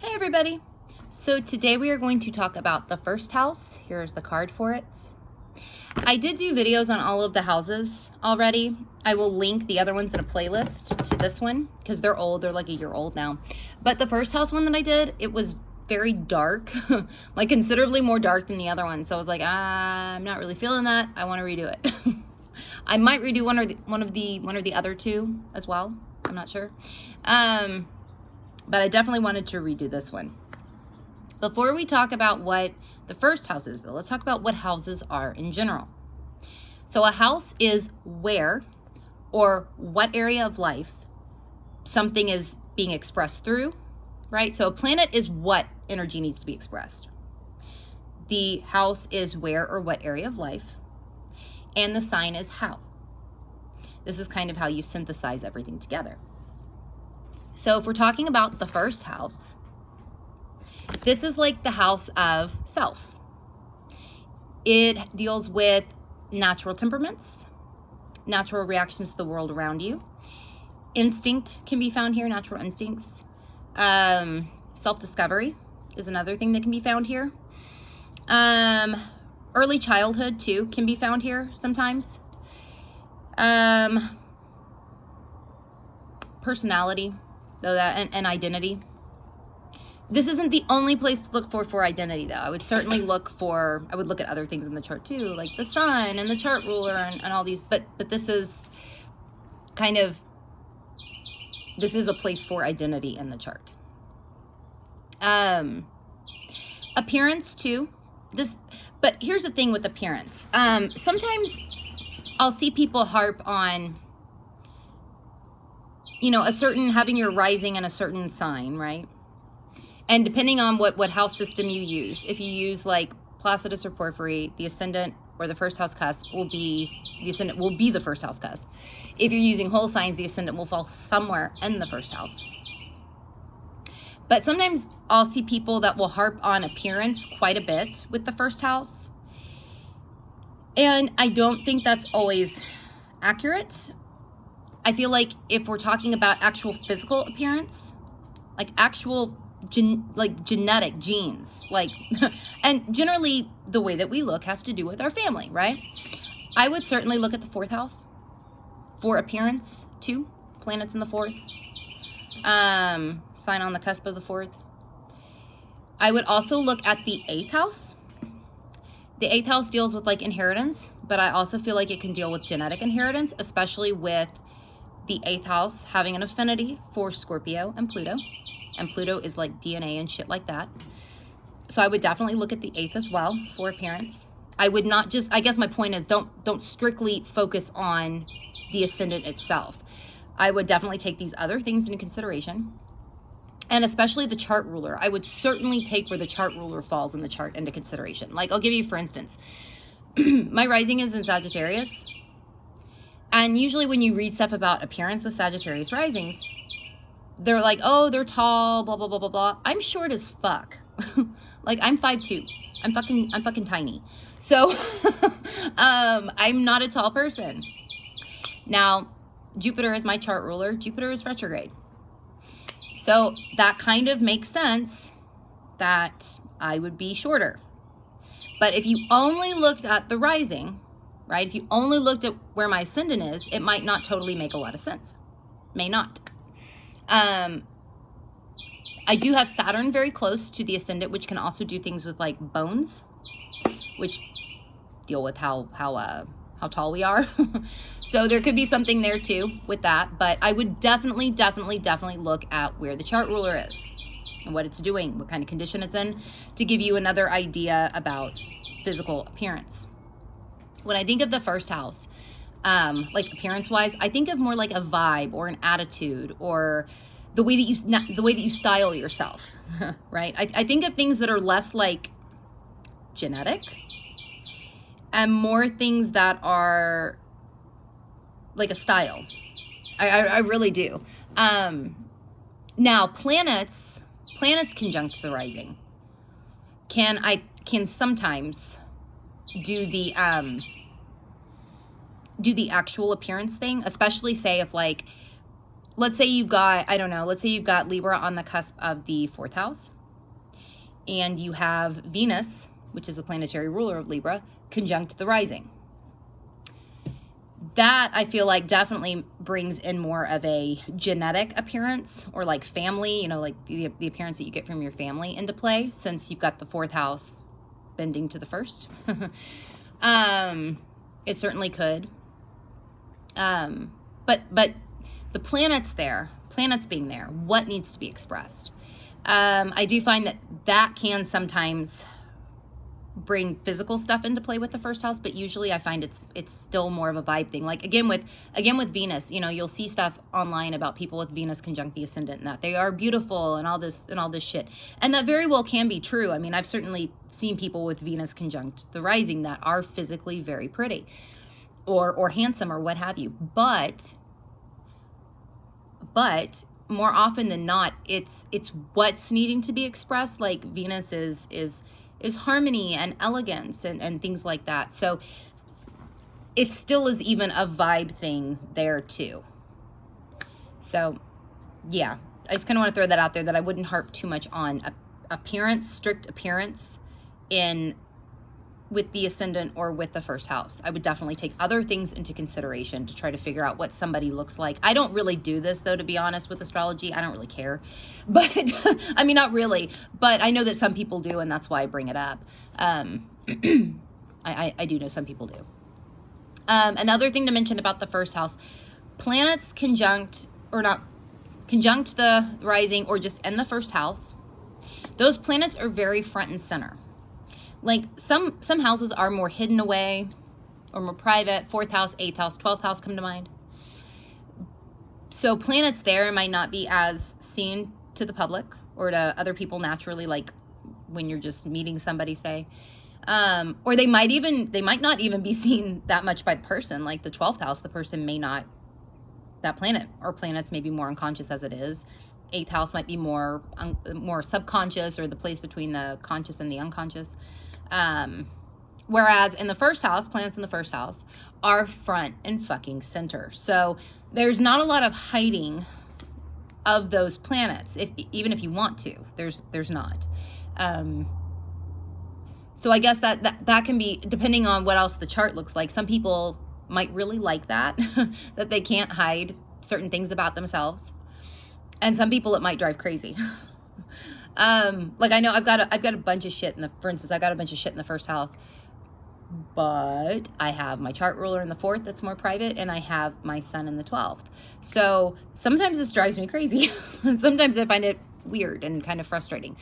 Hey everybody! So today we are going to talk about the first house. Here's the card for it. I did do videos on all of the houses already. I will link the other ones in a playlist to this one because they're old. They're like a year old now. But the first house one that I did, it was very dark, like considerably more dark than the other one. So I was like, I'm not really feeling that. I want to redo it. I might redo one or the other two as well. I'm not sure. But I definitely wanted to redo this one. Before we talk about what the first house is, though, let's talk about what houses are in general. So a house is where or what area of life something is being expressed through, right? So a planet is what energy needs to be expressed. The house is where or what area of life, and the sign is how. This is kind of how you synthesize everything together. So if we're talking about the first house, this is like the house of self. It deals with natural temperaments, natural reactions to the world around you. Instinct can be found here, natural instincts. Self-discovery is another thing that can be found here. Early childhood too can be found here sometimes. Personality, though, that and identity. This isn't the only place to look for identity, though. I would certainly look at other things in the chart too, like the sun and the chart ruler and all these, but this is a place for identity in the chart. Appearance too. But here's the thing with appearance. Sometimes I'll see people harp on, having your rising in a certain sign, right? And depending on what house system you use, if you use like Placidus or Porphyry, the ascendant or the first house cusp will be the first house cusp. If you're using whole signs, the ascendant will fall somewhere in the first house. But sometimes I'll see people that will harp on appearance quite a bit with the first house. And I don't think that's always accurate. I feel like if we're talking about actual physical appearance, like actual genetic genes, and generally the way that we look has to do with our family, right? I would certainly look at the fourth house for appearance too. Planets in the fourth, sign on the cusp of the fourth. I would also look at the eighth house. The eighth house deals with like inheritance, but I also feel like it can deal with genetic inheritance, especially with the eighth house having an affinity for Scorpio and Pluto. And Pluto is like DNA and shit like that. So I would definitely look at the eighth as well for appearance. I would not just, I guess my point is don't strictly focus on the ascendant itself. I would definitely take these other things into consideration. And especially the chart ruler. I would certainly take where the chart ruler falls in the chart into consideration. Like I'll give you, for instance, my rising is in Sagittarius. And usually when you read stuff about appearance with Sagittarius risings, they're like, oh, they're tall, blah, blah, blah, blah, blah. I'm short as fuck. Like I'm 5'2". I'm fucking tiny. So I'm not a tall person. Now, Jupiter is my chart ruler. Jupiter is retrograde. So that kind of makes sense that I would be shorter. But if you only looked at the rising, right? If you only looked at where my ascendant is, it might not totally make a lot of sense. May not. I do have Saturn very close to the ascendant, which can also do things with like bones, which deal with how tall we are. So there could be something there too with that, but I would definitely look at where the chart ruler is and what it's doing, what kind of condition it's in, to give you another idea about physical appearance. When I think of the first house, like appearance wise, I think of more like a vibe or an attitude or the way that you style yourself, right? I think of things that are less like genetic and more things that are like a style. I really do. Now planets conjunct the rising can sometimes do the actual appearance thing, especially say if like let's say you've got, I don't know, let's say you've got Libra on the cusp of the 4th house, and you have Venus, which is the planetary ruler of Libra, conjunct the rising. That, I feel like, definitely brings in more of a genetic appearance, or like family, you know, like the appearance that you get from your family into play, since you've got the 4th house bending to the 1st. It certainly could. But the planets being there, what needs to be expressed? I do find that can sometimes bring physical stuff into play with the 1st house, but usually I find it's still more of a vibe thing. Like again with Venus, you know, you'll see stuff online about people with Venus conjunct the ascendant and that they are beautiful and all this shit. And that very well can be true. I mean, I've certainly seen people with Venus conjunct the rising that are physically very pretty or handsome or what have you. But more often than not, it's what's needing to be expressed. Like Venus is harmony and elegance and things like that. So it still is even a vibe thing there too. So yeah, I just kind of want to throw that out there, that I wouldn't harp too much on strict appearance with the ascendant or with the 1st house. I would definitely take other things into consideration to try to figure out what somebody looks like. I don't really do this, though, to be honest, with astrology. I don't really care. But, I mean, not really. But I know that some people do, and that's why I bring it up. I do know some people do. Another thing to mention about the 1st house, planets conjunct the rising or just in the 1st house. Those planets are very front and center. Like some houses are more hidden away or more private. 4th house, 8th house, 12th house come to mind. So planets there might not be as seen to the public or to other people naturally, like when you're just meeting somebody, say. Or they might not even be seen that much by the person. Like the 12th house, the person may not, that planet or planets may be more unconscious as it is. 8th house might be more subconscious, or the place between the conscious and the unconscious. Whereas in the 1st house, planets in the 1st house are front and fucking center. So there's not a lot of hiding of those planets, even if you want to. There's not. So I guess that can be, depending on what else the chart looks like. Some people might really like that, that they can't hide certain things about themselves. And some people it might drive crazy. Like I know I've got a bunch of shit for instance, I got a bunch of shit in the 1st house, but I have my chart ruler in the 4th that's more private, and I have my sun in the 12th. So sometimes this drives me crazy. Sometimes I find it weird and kind of frustrating.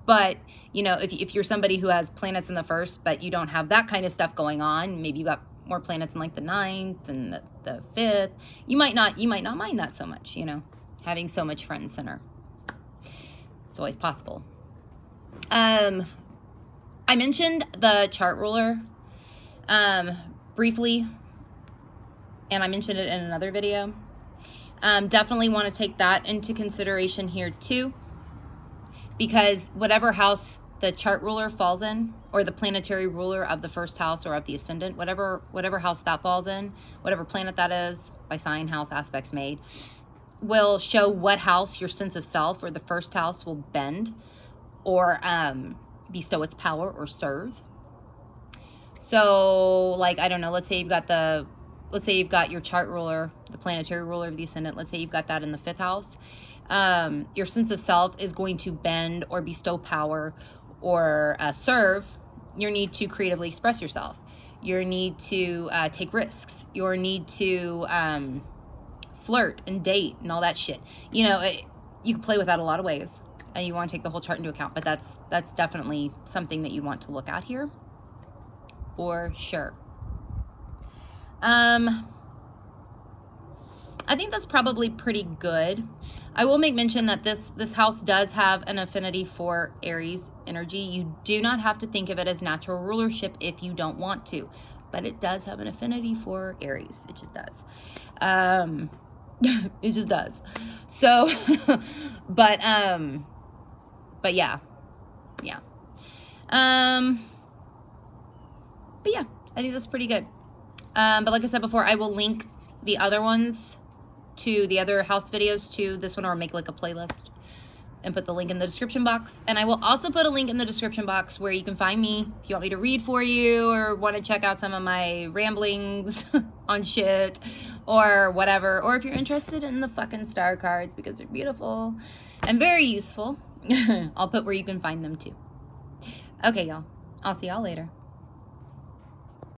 But you know, if you're somebody who has planets in the 1st, but you don't have that kind of stuff going on, maybe you got more planets in like the 9th and the 5th, you might not mind that so much, you know, having so much front and center. It's always possible. I mentioned the chart ruler briefly, and I mentioned it in another video. Definitely want to take that into consideration here too, because whatever house the chart ruler falls in, or the planetary ruler of the 1st house or of the ascendant, whatever house that falls in, whatever planet that is, by sign, house, aspects made, will show what house your sense of self or the 1st house will bend or bestow its power or serve. So like, I don't know, let's say you've got your chart ruler, the planetary ruler of the ascendant, let's say you've got that in the 5th house. Your sense of self is going to bend or bestow power or serve your need to creatively express yourself, your need to take risks, your need to flirt and date and all that shit. You know, you can play with that a lot of ways, and you want to take the whole chart into account, but that's definitely something that you want to look at here for sure. I think that's probably pretty good. I will make mention that this house does have an affinity for Aries energy. You do not have to think of it as natural rulership if you don't want to, but it does have an affinity for Aries. It just does. It just does. So, but yeah. But yeah, I think that's pretty good. But like I said before, I will link the other ones to the other house videos to this one, or make like a playlist and put the link in the description box. And I will also put a link in the description box where you can find me if you want me to read for you or want to check out some of my ramblings on shit or whatever. Or if you're interested in the fucking star cards because they're beautiful and very useful, I'll put where you can find them too. Okay, y'all. I'll see y'all later.